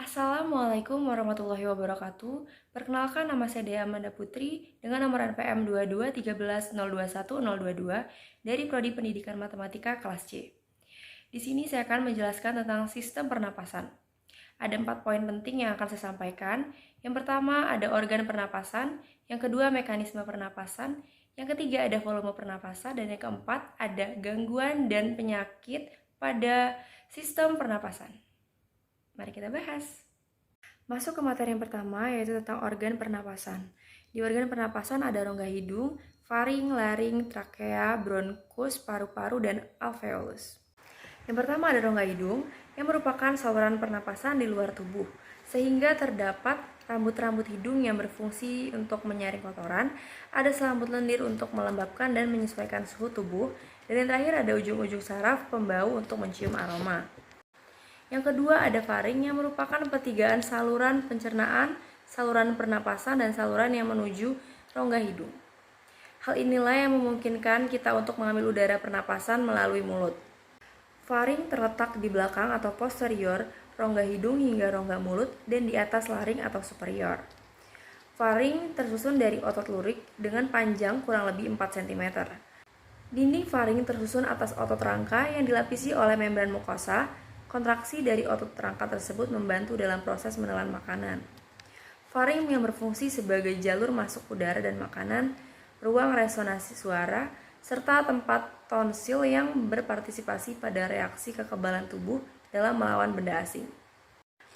Assalamualaikum warahmatullahi wabarakatuh. Perkenalkan, nama saya Dea Amanda Putri dengan nomor NPM 2213021022 dari Prodi Pendidikan Matematika kelas C. Di sini saya akan menjelaskan tentang sistem pernapasan. Ada 4 poin penting yang akan saya sampaikan. Yang pertama ada organ pernapasan, yang kedua mekanisme pernapasan, yang ketiga ada volume pernapasan, dan yang keempat ada gangguan dan penyakit pada sistem pernapasan. Mari kita bahas. Masuk ke materi yang pertama, yaitu tentang organ pernapasan. Di organ pernapasan ada rongga hidung, faring, laring, trakea, bronkus, paru-paru, dan alveolus. Yang pertama ada rongga hidung, yang merupakan saluran pernapasan di luar tubuh, sehingga terdapat rambut-rambut hidung yang berfungsi untuk menyaring kotoran, ada selambut lendir untuk melembabkan dan menyesuaikan suhu tubuh, dan yang terakhir ada ujung-ujung saraf pembau untuk mencium aroma. Yang kedua ada faring yang merupakan pertigaan saluran pencernaan, saluran pernapasan, dan saluran yang menuju rongga hidung. Hal inilah yang memungkinkan kita untuk mengambil udara pernapasan melalui mulut. Faring terletak di belakang atau posterior rongga hidung hingga rongga mulut dan di atas laring atau superior. Faring tersusun dari otot lurik dengan panjang kurang lebih 4 cm. Dinding faring tersusun atas otot rangka yang dilapisi oleh membran mukosa. Kontraksi dari otot rangka tersebut membantu dalam proses menelan makanan. Faring yang berfungsi sebagai jalur masuk udara dan makanan, ruang resonansi suara, serta tempat tonsil yang berpartisipasi pada reaksi kekebalan tubuh dalam melawan benda asing.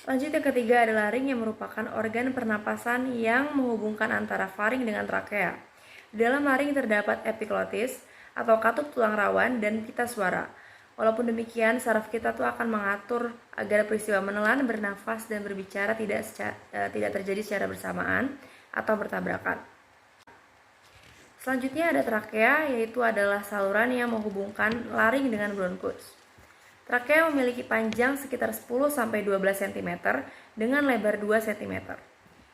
Lanjut, yang ketiga ada laring yang merupakan organ pernapasan yang menghubungkan antara faring dengan trakea. Di dalam laring terdapat epiglotis atau katup tulang rawan dan pita suara. Walaupun demikian, saraf kita tuh akan mengatur agar peristiwa menelan, bernafas, dan berbicara tidak terjadi secara bersamaan atau bertabrakan. Selanjutnya ada trakea, yaitu adalah saluran yang menghubungkan laring dengan bronkus. Trakea memiliki panjang sekitar 10-12 cm dengan lebar 2 cm.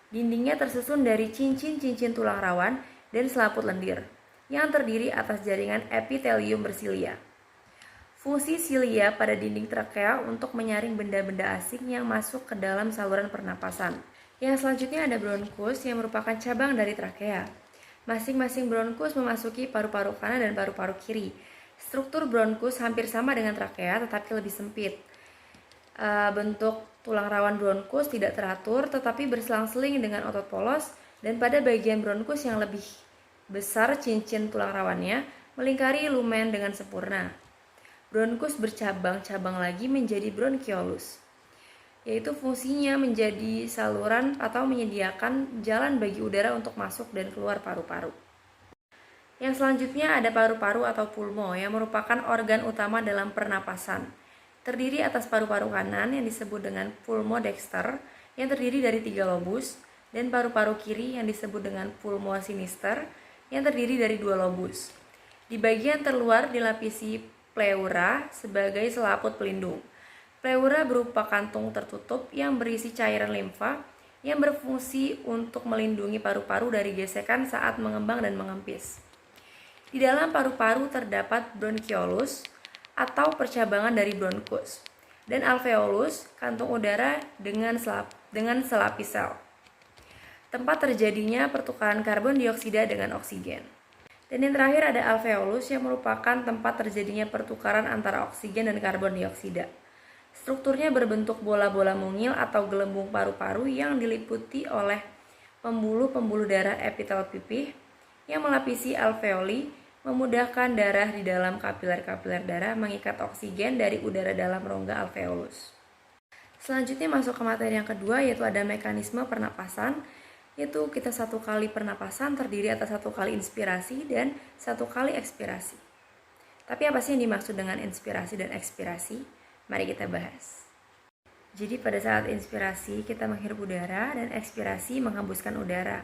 Dindingnya tersusun dari cincin-cincin tulang rawan dan selaput lendir, yang terdiri atas jaringan epitelium bersilia. Fungsi silia pada dinding trakea untuk menyaring benda-benda asing yang masuk ke dalam saluran pernapasan. Yang selanjutnya ada bronkus yang merupakan cabang dari trakea. Masing-masing bronkus memasuki paru-paru kanan dan paru-paru kiri. Struktur bronkus hampir sama dengan trakea tetapi lebih sempit. Bentuk tulang rawan bronkus tidak teratur tetapi berselang-seling dengan otot polos, dan pada bagian bronkus yang lebih besar cincin tulang rawannya melingkari lumen dengan sempurna. Bronkus bercabang-cabang lagi menjadi bronkiolus, yaitu fungsinya menjadi saluran atau menyediakan jalan bagi udara untuk masuk dan keluar paru-paru. Yang selanjutnya ada paru-paru atau pulmo yang merupakan organ utama dalam pernapasan. Terdiri atas paru-paru kanan yang disebut dengan pulmo dexter yang terdiri dari 3 lobus, dan paru-paru kiri yang disebut dengan pulmo sinister yang terdiri dari 2 lobus. Di bagian terluar dilapisi pleura sebagai selaput pelindung. Pleura berupa kantung tertutup yang berisi cairan limfa yang berfungsi untuk melindungi paru-paru dari gesekan saat mengembang dan mengempis. Di dalam paru-paru terdapat bronkiolus atau percabangan dari bronkus, dan alveolus, kantung udara dengan selapis sel, tempat terjadinya pertukaran karbon dioksida dengan oksigen. Dan yang terakhir ada alveolus yang merupakan tempat terjadinya pertukaran antara oksigen dan karbon dioksida. Strukturnya berbentuk bola-bola mungil atau gelembung paru-paru yang diliputi oleh pembuluh-pembuluh darah epitel pipih yang melapisi alveoli, memudahkan darah di dalam kapiler-kapiler darah mengikat oksigen dari udara dalam rongga alveolus. Selanjutnya masuk ke materi yang kedua, yaitu ada mekanisme pernapasan. Yaitu kita 1 kali pernapasan terdiri atas 1 kali inspirasi dan 1 kali ekspirasi. Tapi apa sih yang dimaksud dengan inspirasi dan ekspirasi? Mari kita bahas. Jadi pada saat inspirasi kita menghirup udara dan ekspirasi menghembuskan udara.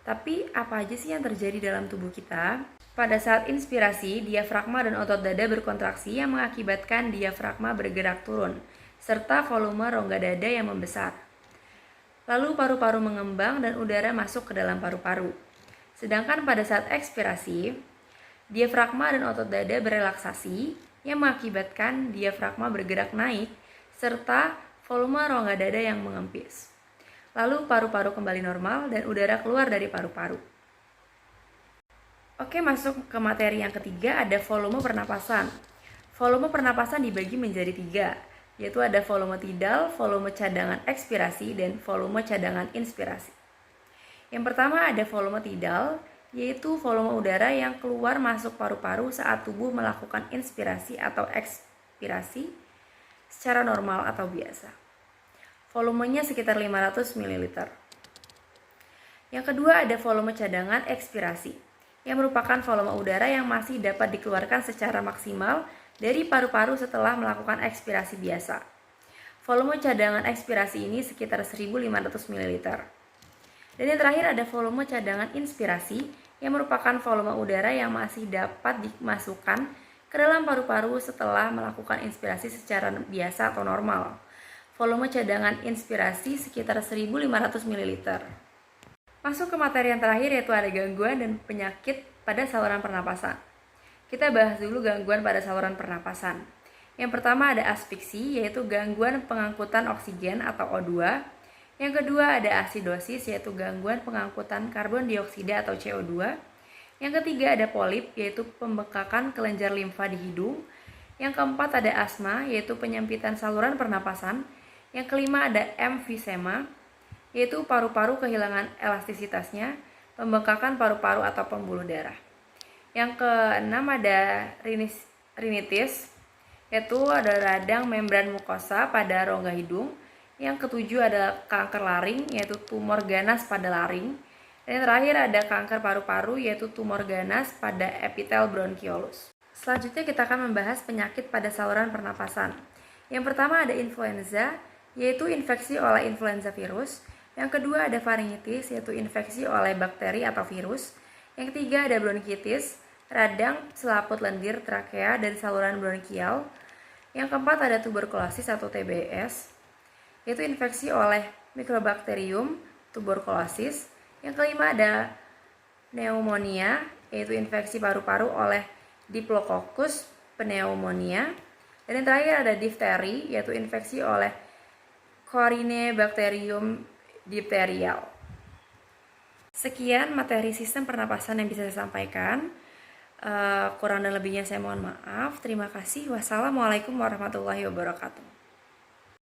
Tapi apa aja sih yang terjadi dalam tubuh kita? Pada saat inspirasi, diafragma dan otot dada berkontraksi yang mengakibatkan diafragma bergerak turun, serta volume rongga dada yang membesar. Lalu paru-paru mengembang dan udara masuk ke dalam paru-paru. Sedangkan pada saat ekspirasi, diafragma dan otot dada berelaksasi yang mengakibatkan diafragma bergerak naik serta volume rongga dada yang mengempis. Lalu paru-paru kembali normal dan udara keluar dari paru-paru. Oke, masuk ke materi yang ketiga, ada volume pernapasan. Volume pernapasan dibagi menjadi 3, yaitu ada volume tidal, volume cadangan ekspirasi, dan volume cadangan inspirasi. Yang pertama ada volume tidal, yaitu volume udara yang keluar masuk paru-paru saat tubuh melakukan inspirasi atau ekspirasi secara normal atau biasa. Volumenya sekitar 500 ml. Yang kedua ada volume cadangan ekspirasi, yang merupakan volume udara yang masih dapat dikeluarkan secara maksimal dari paru-paru setelah melakukan ekspirasi biasa. Volume cadangan ekspirasi ini sekitar 1500 ml. Dan yang terakhir ada volume cadangan inspirasi, yang merupakan volume udara yang masih dapat dimasukkan ke dalam paru-paru setelah melakukan inspirasi secara biasa atau normal. Volume cadangan inspirasi sekitar 1500 ml. Masuk ke materi yang terakhir, yaitu ada gangguan dan penyakit pada saluran pernapasan. Kita bahas dulu gangguan pada saluran pernapasan. Yang pertama ada asfiksi, yaitu gangguan pengangkutan oksigen atau O2. Yang kedua ada asidosis, yaitu gangguan pengangkutan karbon dioksida atau CO2. Yang ketiga ada polip, yaitu pembekakan kelenjar limfa di hidung. Yang keempat ada asma, yaitu penyempitan saluran pernapasan. Yang kelima ada emfisema, yaitu paru-paru kehilangan elastisitasnya, pembengkakan paru-paru atau pembuluh darah. Yang keenam ada rinitis, yaitu ada radang membran mukosa pada rongga hidung. Yang ketujuh ada kanker laring, yaitu tumor ganas pada laring. Dan yang terakhir ada kanker paru-paru, yaitu tumor ganas pada epitel bronkiolus. Selanjutnya kita akan membahas penyakit pada saluran pernapasan. Yang pertama ada influenza, yaitu infeksi oleh influenza virus. Yang kedua ada faringitis, yaitu infeksi oleh bakteri atau virus. Yang ketiga ada bronkitis, radang selaput lendir, trakea, dan saluran bronkial. Yang keempat ada tuberkulosis atau TBS, yaitu infeksi oleh Mycobacterium tuberculosis. Yang kelima ada pneumonia, yaitu infeksi paru-paru oleh Diplococcus pneumonia. Dan yang terakhir ada difteri, yaitu infeksi oleh Corynebacterium diphtherial. Sekian materi sistem pernapasan yang bisa saya sampaikan. Kurang dan lebihnya saya mohon maaf. Terima kasih. Wassalamualaikum warahmatullahi wabarakatuh.